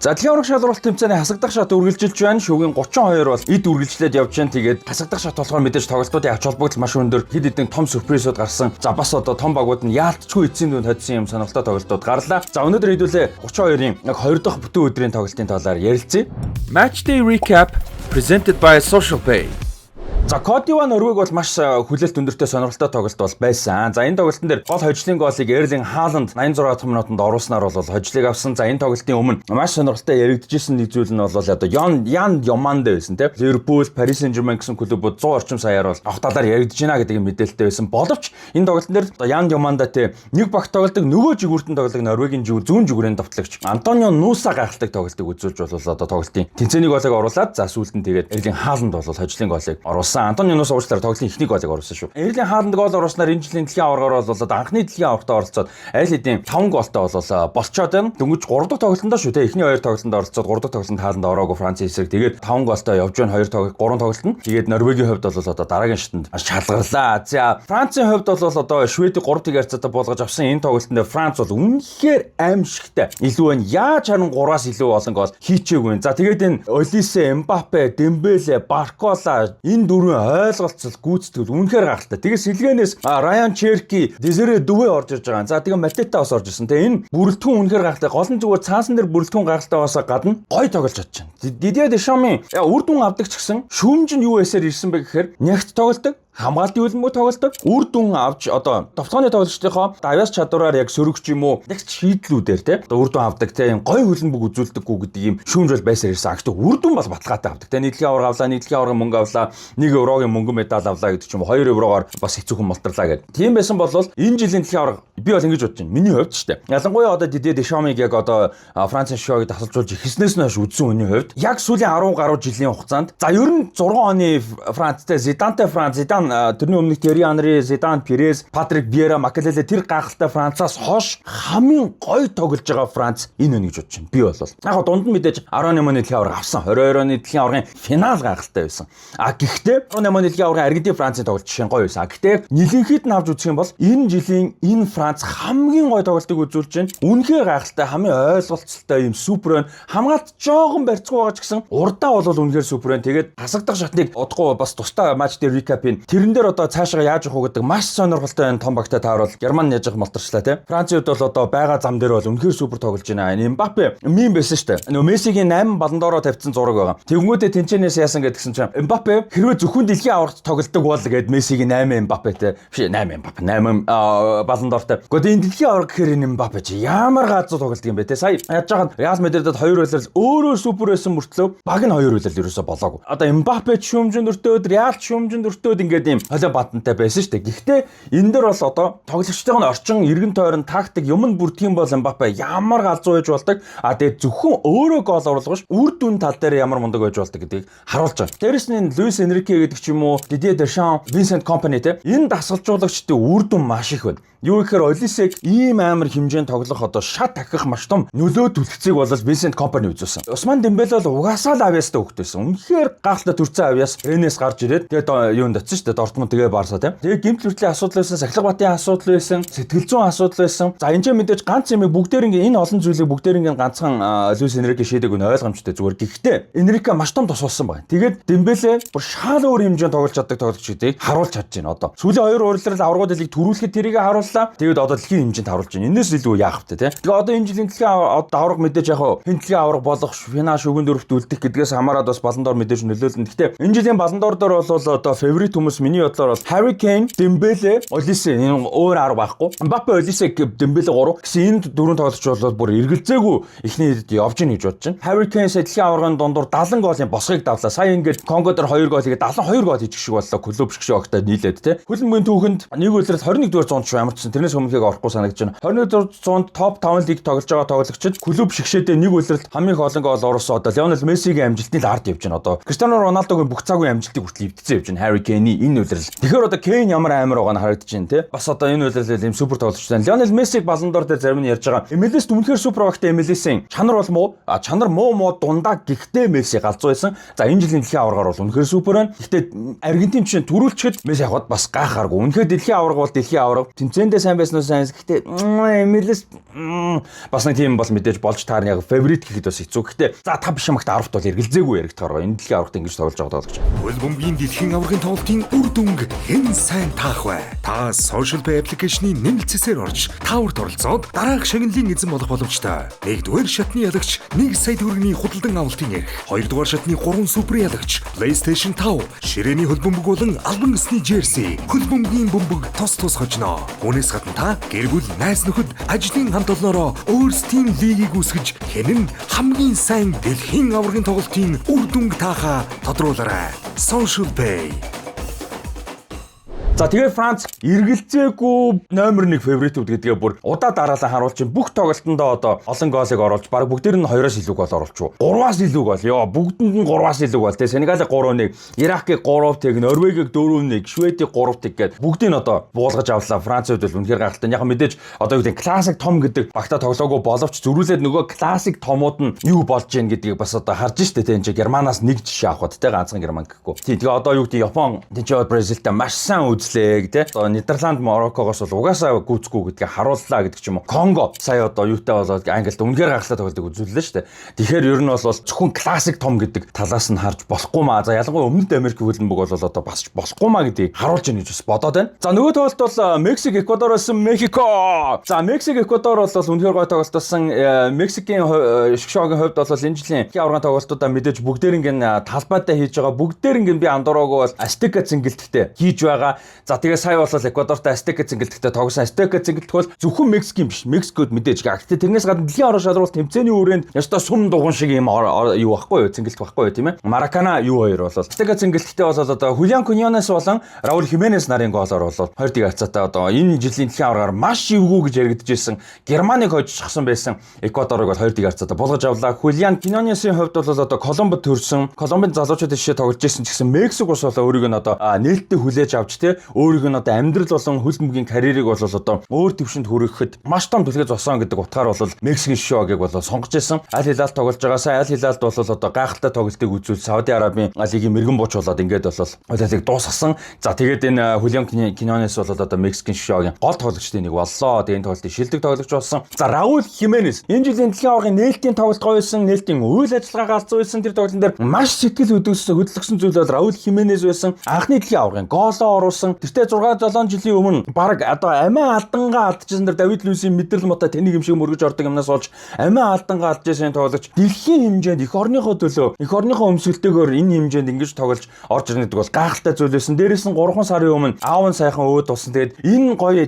За дэлхийн аварга шалралт тэмцээний хасагдах шат үргэлжилж байна. Шүгийн 32 бол эд үргэлжлээд явж байна. Тэгээд хасагдах шат болохоор мэдээж тоглолтуудын ач холбогдол маш өндөр. Хэд хэдэн том сюрпризүүд гарсан. За бас одоо том багууд нь яалтчгүй эцсийн дүнд хоцсон юм сонирхолтой тоглолтууд гарлаа. За өнөөдөр хэдүүлээ 32-ын яг 2 дахь бүтэн өдрийн тоглолтын талаар ярилцъя. Match day recap presented by Social Pay. За Кодива Норвег бол маш хүлээлт өндөртэй сонирхолтой тоглолт бол байсан. За энэ тоглолтын дээр гол хожлын голыг Эрлинг Хааланд 86 дахь минутанд оруулснаар бол хожлыг авсан. За энэ тоглолтын өмнө маш сонирхолтой яригдчихсэн нэг зүйл нь бол одоо Ян Йоманд байсан тийм. Ливерпул, Paris Saint-Germain гэсэн клубүүд 100 орчим саяар бол авах талаар яригдж байна гэдэг мэдээлэлтэй байсан. Боловч энэ тоглолтын дээр Ян Йомандатэй нэг багт тоглолтог нөгөө жигүүртэн тоглолтог Норвегийн зүүн жигүүрийн давтлагч Антонио Нуса гахалтай тоглолтог үзүүлж бол одоо тоглолтын тэнцээний голыг оруулаад за сүүлд нь тэгээд Эрлинг Хааланд бол хожлын голыг оруулсан. Антонио Нуса уучлаарай тоглолтын эхний голыг оруулсан шүү. Эрлинг Хааланд гол оруулснаар энэ жилийн дэлхийн аваргаар бол анхны дэлхийн аваргад оролцоод аль хэдийн 5 голтой болцоод байна. Дөнгөж 3 дахь тоглолтонд шүү те. Эхний 2 тоглолтонд оролцоод 3 дахь тоглолтод Хааланд ороогүй Франц эсрэг. Тэгээд 5 голтой явж байна 3 тоглолтод. Тэгээд Норвегийн хувьд бол одоо дараагийн шатанд шалгарлаа. За Францын хувьд бол одоо Шведийг 3-1 харьцаатай болгож авсан энэ тоглолтод Франц бол үнэхээр аимшигтай. Илүү байна. Яаж харин 3-аас илүү олон гол хийчээгүй. За тэгээд энэ Олисе, Мбаппе, Дембеле, Баркола энэ дөрвөн ойлголцол гүйцэтгэл үнэхээр гахалтай. Тэгээ сэлгэнээс Райан Черки, Дезире Дүвэ орж ирж байгаа. За тэгээ Матета бас орж ирсэн. Тэгээ энэ бүрэлдэхүүн үнэхээр гахалтай. Гол нь зүгээр цаасан дээр бүрэлдэхүүн гахалтай басаа гадна гой тоглож чадчихна. Дидье Дешамын үр дүн авдаг ч гэсэн шүүмж нь юу эсээр ирсэн бэ гэхээр нягт тоглодог. Хамгаалтын үлэмгүй тоглолтог үр дүн авч одоо товцооны тоглогчдынхоо давяас чадвараар яг сөрөгч юм уу нэг шийдлүүдээр те үр дүн авдаг те юм гой хөлбөмбөг үзүүлдэггүй гэдэг юм шүүмж бол байсаар ирсэн. Гэхдээ үр дүн бол баталгаатай авдаг те нийтлэг аварга авлаа, нийтлэг аварга мөнгө авлаа, 1 еврогийн мөнгөн медаль авлаа гэдэг ч юм уу 2 еврогоор бас хэцүүхэн мултарлаа гэдэг. Тийм байсан бол энэ жилийн дэлхийн аварга би бол ингэж бодож байна. Миний хувьд ч те. Ялангуяа одоо Дидье Дешамыг яг одоо Францын шоуг тасалжуулж ихснээс нь хойш үзсэн хүний хувьд яг сүүлийн 10 гаруй жилийн хугацаанд за ер нь 6 оны Францтай Зидантай тэрний өмнөх Терри Анри, Зидан, Перес, Патрик Вьера, Макалеле тэр гахалтай Францаас хойш хамгийн гоё тоглож байгаа Франц энэ үнэ гэж бодож байна. Би бол яг дунд нь мэдээж 18 оны дэлхийн аварга авсан. 22 оны дэлхийн аваргын финал гахалтай байсан. Гэхдээ 18 оны дэлхийн аваргын Аргентин Францын тоглолт жишээ нь гоё байсан. Гэхдээ нэлэнхэд нь авч үзэх юм бол энэ жилийн энэ Франц хамгийн гоё тоглолтыг үзүүлж байна. Үнэхээр гахалтай, хамгийн ойлголцолтой юм супер байна. Хамгаалт жоохон барьцгүй байгаа ч гэсэн урдаа бол үнэхээр супер байна. Тэгээд хасагдах шатныг удахгүй бас тусдаа матч дээр рекапын тэрэн дээр одоо цаашаа яаж явах уу гэдэг маш сонирхолтой энэ том багтай таарвал Герман яж малтарчлаа те. Францын хувьд бол одоо байгаа зам дээр бол үнэхээр супер тоглож байна. Мбаппе мим байсан шүү дээ. Нөгөө Мессигийн 8 балан доороо тавьсан зураг байгаа. Тэгмүүдээ тэнцэнээс яасан гэдгсэн чинь Мбаппе хэрвээ зөвхөн дэлхийн аваргад тоглодог бол гэд Мессигийн 8 Мбаппетэй биш 8 Мбаппе 8 балан доортой. Гэхдээ энэ дэлхийн аварга гэхээр энэ Мбаппе чи ямар газар тоглолт юм бэ те. Сая яаж байгаа Реал Мадридад 2 үйлрэл өөрөө супер байсан мөртлөө баг нь 2 үйлрэл ерөөсө болоогүй. Одоо Мбаппе шүүмжинд өртөөд Реал шүүмжинд өртөөд ингээд юм бадантай байсан шүү дээ. Гэхдээ энэ дэр бол одоо тоглогчдын орчин эргэн тойрон тактик юм нь бүрдэх юм бол Мбаппе ямар галзуу байж болдог. Тэгээд зөвхөн өөрөө гол оруулгаш үр дүн тал дээр ямар мундаг байж болдог гэдгийг харуулж байгаа. Дээрэс нь Луис Энрике гэдэг ч юм уу, Дидье Дешам, Винсент Компани те энэ дасгалжуулагчдын үр дүн маш их байна. Юу гэхээр Олисег ийм амар хэмжээнд тоглох одоо шат тахих маш том нөлөө түлхцийг бол Винсент Компани үзүүлсэн. Усман Дембеле бол угаасаа л авьяастай хөвгтэйсэн. Үнэхээр гахалтай төрцөн авьяас Ренес гарч ирээд тэгээд юунд очсон шүү дээ. Дортмунд тэгээ Барса тийм. Тэгээ гэмт хүртлийн асуудал байсан, сахилга батын асуудал байсан, сэтгэл зүйн асуудал байсан. За энэ ч мэдээж ганц юм бүгдээрингийн энэ олон зүйлийг бүгдээрингийн ганцхан Луис Энрике шийдэг нь ойлгомжтой зүгээр. Гэхдээ Энрике маш том тусалсан байна. Тэгээд Дембеле бүр шал өөр хэмжээнд тоглож чаддаг тоглогч гэдгийг харуулж чадж байна одоо. Сүүлийн 2 уралрал аваргууд дэлхийг төрүүлэхэд тэрийг харууллаа. Тэгээд одоо дэлхийн хэмжээнд харуулж байна. Энэс илүү яах вэ те. Тэгээ одоо энэ жилийн дэлхийн аварга мэдээж яг хэн дэлхийн аварга болох финал шүгэн дөрөвт үлдэх гэдгээс хамаарат бас балан доор мэдээж нөлөөлнө. Гэхдээ энэ жилийн балан доор дээр бол одоо фаворит хүмүүс миний бодлоор бол Harry Kane, Dembele, Olise энэ өөр арга байхгүй. Mbappe, Olise, Dembele 3 гэсэн энэ дөрвөн тоглогч бол бүр эргэлзээгүй эхний хэд явж ийн гэж бодож байна. Harry Kane дэлхийн аваргын дундуур 70 голын босгыг давлаа. Сая ингээд Конго дээр 2 гол хийгээд 72 гол хийчих шиг боллоо. Клуб шиг огтой нийлээд те. Хөлбөмбөгийн түүхэнд нэг үйлрэл 21 дугаар зуунд шүү ямар ч тэрнээс өмнөхийг орохгүй санагдаж байна. 21 дугаар зуунд топ 5 лиг тоглож байгаа тоглогчид клуб шигшээдээ нэг үйлрэлд хамгийн их олон гол оруулсан одоо Лионел Мессигийн амжилтны ард явж байна. Одоо Криштиано Роналдогийн бүх цагийн амжилтыг хүртэл эвдсэн явж байна. Harry Kane-ийн энэ үйлрэл. Тэгэхээр одоо Kane ямар амар байгаа нь харагдаж байна те. Бас одоо энэ үйлрэл ийм супер тоглогч байна. Лионел Мессиг балан доор дээр зарим нь ярьж байгаа. MLS үнэхээр супер багтай MLS-ийн чанар бол муу. Чанар муу дундаа гэхдээ Месси галзуу байсан. За энэ жилийн дэлхийн аваргаар бол үнэхээр супер байна. Гэхдээ Аргентин чинь төрүүлчихэд Месси явахад бас гайхааргүй. Үнэхээр дэлхийн аварга бол дэлхийн аварга. Тэмцээндээ сайн байсан байсан уу сайн. Гэхдээ MLS бас нэг тийм бол мэдээж болж таарна яг фаворит гэхэд бас хэцүү. Гэхдээ за та биш юмагт 10-т бол эргэлзээгүй яригдахаар энэ дэлхийн аврагт ингэж тоглож байгаа даа гэж. Хөл бөмбөгийн дэлхийн аврагын тоглолтын үр дүнг хэн сайн таах вэ? Та Social Pay аппликейшний нэмэлцээр орж тааварт оролцоод дараах шагналын эзэн болох боломжтой. 1-р шатны ялагч 1 сая төгрөгийн худалдан авалтын эрх, 2-р шатны 3 супер ялагч PlayStation 5, ширээний хөл бөмбөг болон албан ёсны jersey, хөл бөмбөгийн бөмбөг тус хожно. Үүнээс гадна та гэр бүл, найз нөхөд, ажлын хамт олноороо өөрсдийн лигийг үүсгэж хэн нь хамгийн сайн дэлхийн аврагын тоглолтын үр дүнг таахаа тодруулаарай. Social Pay. За тэгээд Франц эргэлзээгүй номер 1 фаворитууд гэдгээ бүр удаа дараалан харуулж бүх тоглолтондоо одоо олон гоолыг оруулж баг бүгдээр нь 2-оос илүү гол оруулж. 3-аас илүү гол. Йоо бүгдэнд нь 3-аас илүү гол. Тэгээ Сенегалыг 3-1, Иракийг 3-1, Норвегийг 4-1, Шведийг 3-1 гээд бүгдийг нь одоо буулгаж авлаа. Францууд бол үнэхээр гайхалтай. Яг мэдээж одоо юу гэдэг классик том гэдэг багтаа тоглоогүй боловч зөрүүлээд нөгөө классик томууд нь юу болж гин гэдгийг бас одоо харж штэ тэ энэ Германаас нэг жишээ авах тэ ганцхан Герман гэхгүй. Тэгээ одоо юу гэдэг Япон, тэнцээ Бразилтай маш сайн гэдэг. Одоо Нидерланд, Мароккогоос бол угаасаа гүйцэхгүй гэдгийг харууллаа гэдэг ч юм уу. Конго сая одоо юутай болоод Англид үнэхээр гахалтай тоглолтыг үзүүллээ шүү дээ. Тэгэхээр ер нь бол зөвхөн классик том гэдэг талаас нь харж болохгүй маа. За ялангуяа Өмнөд Америк хөлбөмбөг бол одоо бас болохгүй маа гэдгийг харуулж ийн гэж бас бодоод байна. За нөгөө тоглолт бол Мексик Эквадороос Мехико. За Мексик Эквадор бол үнэхээр гой тоглолтсон. Мексикийн шгшогийн хувьд бол энэ жилийн аврагын тоглолтуудаа мэдээж бүгдээринг нь талбайтай хийж байгаа. Бүгдээринг нь би андуураагүй бол Астека цэнгэлттэй хийж байгаа. За тэгээ сая бол Эквадортай Астека цэнгэлттэй тогсон. Астека цэнгэлт бол зөвхөн Мексикийн биш. Мексикод мэдээж гэхдээ тэрнээс гадна дэлхийн авраг шалралт тэмцээний үрээнд ястаа сум дугуун шиг юм юу байхгүй юу? Цэнгэлт байхгүй юу тийм ээ? Маракана юу хоёр бол Астека цэнгэлттэй бол одоо Хулиан Куньонес болон Раул Хименес нарын гоолоор бол 2-1 хацаатай одоо энэ жилийн дэлхийн аврагаар маш ивгүй гэж яригдчихсэн. Германыг хожиж шахсан байсан Эквадорыг бол 2-1 хацаатай болгож авлаа. Хулиан Куньонесийн хувьд бол одоо Колумбод төрсэн. Колумбын залуучууд жишээ тоглож ирсэн ч гэсэн Мексик ус бол өөрийг нь одоо нээлттэй хүлээж авч тий өөрийг нь одоо амьдрал болон хөлбөмбөгийн карьерийг бол одоо өөр төвшөнд хүрэхэд маш том түлхэж зосон гэдэг утгаар бол Мексикийн шогийг бол сонгож ирсэн. Аль Хилалд тоглож байгаа. Сая Аль Хилалд бол одоо гайхалтай тоглолтыг үзүүл Сауди Арабын лигийн мэрэгэн бууч болоод ингээд бол хөлийг дуусгасан. За тэгээд энэ Хулиан Куньонес бол одоо Мексикийн шогийн гол тоглогчдын нэг боллоо. Тэгээд энэ тоглолтын шилдэг тоглогч болсон. За Раул Хименес энэ жилийн дэлхийн аврагын нээлтийн тоглолт гоё байсан. Нээлтийн үйл ажиллагаа галзуу байсан. Тэр тоглолтын дээр маш сэтгэл хөдлөсөн зүйл бол Раул Хименес байсан. Анхны дэлхийн аврагын гоолоо оруулсан. Тэртээ 6-7 жилийн өмнө баг одоо амиа алдангаа алдчихсан дэр Давид Луисийн мэдрэл мотой тэнийг юм шиг мөргөж ордог юмнаас олж амиа алдангаа алдчихсан тоглогч дэлхийн хэмжээнд эх орныхоо төлөө эх орныхоо өмсгөлтэйгээр энэ хэмжээнд ингэж тоглож орж ирнэ гэдэг бол гайхалтай зүйл байсан. Дээрээс нь 3 сарын өмнө аав нь сайхан өөд болсон. Тэгээд энэ гоё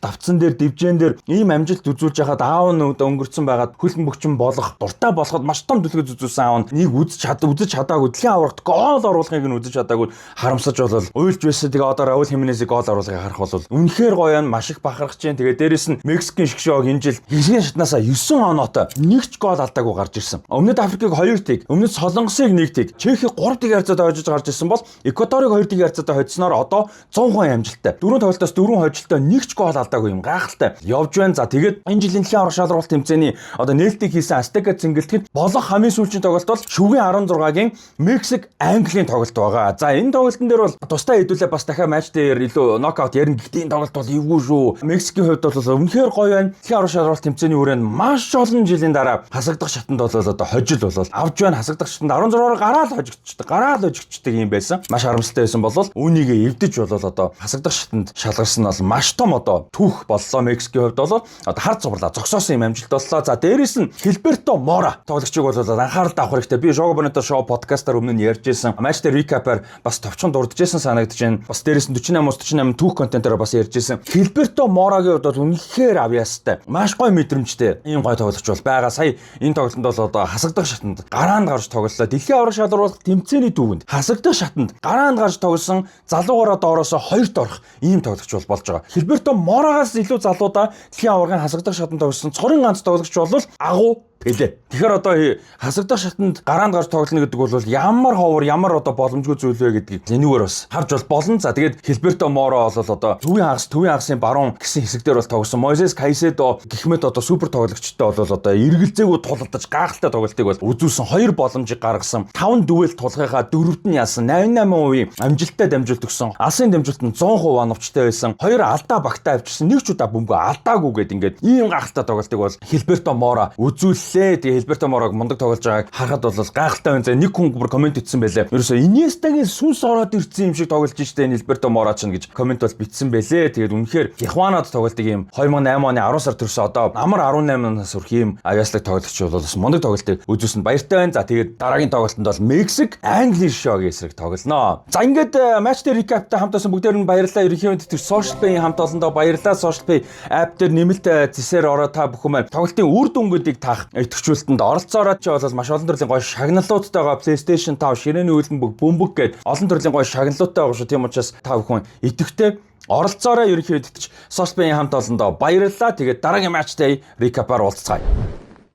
давцсан дээр дивжэн дээр ийм амжилт үзүүлж байхад аав нь өнгөрцөн байгаад хөлбөмбөгчин болох дуртай болоход маш том төлөвлөж үзүүлсэн аав нь нэг үзэж чадаагүй дэлхийн аврагт гол оруулахыг нь үзэж чадаагүй харамсаж болол уйлж байсан. Тэгээ одоо Раул Хименесийг гол оруулахыг харах бол үнэхээр гоё юм, маш их бахархаж байна. Тэгээ дээрэс нь Мексикийн шгшоог энэ жил хэсгийн шатнаасаа 9 оноотой нэг ч гол алдаагүй гарч ирсэн. Өмнөд Африкийг 2-1, өмнөд Солонгосыг 1-1, Чехийг 3-1 харьцаатай хожиж гарч ирсэн бол Эквадорыг 2-1 харьцаатай хожсноор одоо 100% амжилттай. 4 тоглолтоос 4 хожилтой нэг ч гол алдаагүй юм гайхалтай явж байна. За тэгээд энэ жилийн дэлхийн аврах шалралт тэмцээний одоо нээлтийг хийсэн Астека цэнгэлтэд болох хамгийн сүүлийн тоглолт бол шүгэн 16-гийн Мексик Английн тоглолт байгаа. За энэ тоглолтын дээр бол тусдаа хэдүүлээ бас дахиад матч дээр илүү нокаут ярина. Гэхдээ энэ тоглолт бол эвгүй шүү. Мексикийн хувьд бол үнэхээр гоё байна. Дэлхийн аврах шалралт тэмцээний үрээнд маш олон жилийн дараа хасагдах шатанд бол одоо хожил бол авж байна. Хасагдах шатанд 16-оор гараал хожигчдаг юм байсан. Маш харамсалтай байсан болол үүнийг эвдэж болол одоо хасагдах шатанд шалгарсан нь бол маш том одоо түүх боллоо. Мексикийн хувьд бол одоо хард цувралаа зогсоосон юм амжилт боллоо. За дээрээс нь Хилберто Мора тоглогчийг бол анхаарал авах хэрэгтэй. Би Шоу Бонито шоу подкастаар өмнө нь ярьж байсан. Матч дээр рекапаар бас товчхон дурдчихсан санагдаж байна. Бас дээрээс нь 48-48 түүх контентоор бас ярьж байсан. Хилберто Морагийн хувьд үнэхээр авьяастай. Маш гоё мэдрэмжтэй. Ийм гоё тоглогч бол байгаа. Сая энэ тоглолтод бол одоо хасагдах шатанд гараанд гарч тоглолоо. Дэлхийн аврах шалралт тэмцээний түүхэнд хасагдах шатанд гараанд гарч тоглосон залуугаараа доороосоо 2-т орох ийм тоглогч болж байгаа. Хилберто Морагаас илүү залуудаа дэлхийн аврагын хасагдах шатанд тоглосон цорын ганц тоглогч бол агуу гэлээ. Тэгэхээр одоо хасагдах шатанд гараанд гарч тоглоно гэдэг бол ямар ховор ямар одоо боломжгүй зүйл вэ гэдгийг энэгээр бас харж бол болно. За тэгээд Хилберто Моро бол одоо төвийн хагасын баруун гэсэн хэсэгдэр бол тогсон. Мойзес Кайседо гихмэд одоо супер тоглогчтой бол одоо эргэлзээгүй тулалдаж гайхалтай тоглолтыг бол үзүүлсэн 2 боломжийг гаргасан. 5 дүвэл тулгайхаа 4-т нь яасан. 88% амжилттай дамжуулт өгсөн. Алсын дамжуулт нь 100% оновчтой байсан. 2 алдаа багтаа авчирсан. Нэг ч удаа бөмбөгөө алдаагүй гэдэг ингээд ийм гайхалтай тоглолтыг бол Хилберто Моро үзүүллээ. Тэгээ Хилберто Морог мундаг тоглож байгааг харахад бол гайхалтай байна. Нэг хүн бүр комент итсэн байлээ. Ерөөсөө Иньестагийн сүнс ороод ирсэн юм шиг тоглож штэ Хилберто Моро ч гэж комент бол битсэн байлээ. Тэгээд үнэхээр Ихванад тоглолтыг ийм 2008 оны 10 сар төрсөн одоо амар 18-наас хүрэх ийм авьяаслаг тоглогч бол бас мундаг тоглолтыг үзүүлсэнд баяртай байна. За тэгээд дараагийн тоглолтод бол Мексик Англи шогийн эсрэг тоглоно. За ингээд матч дээр recap-тай хамтаасан бүгдээр нь баярлалаа. Ерөнхийдөө тэр Social Pay хамт олондоо баярлалаа. Social Pay app дээр нэмэлт зэсээр ороод та бүхэн маань тоглолтын үр дүнуудыг таах идэвхжүүлэлтэнд оролцоороо ч бол маш олон төрлийн гоё шагналуудтайгаа PlayStation 5 ширээний хөлбөмбөг бөмбөг гээд олон төрлийн гоё шагналуудтай байгаа шүү. Тийм учраас та бүхэн идэвхтэй оролцоороо ерөнхийдөө Social Pay хамт олондоо баярлалаа. Тэгээд дараагийн матчтай recap-аар уулзцгаая.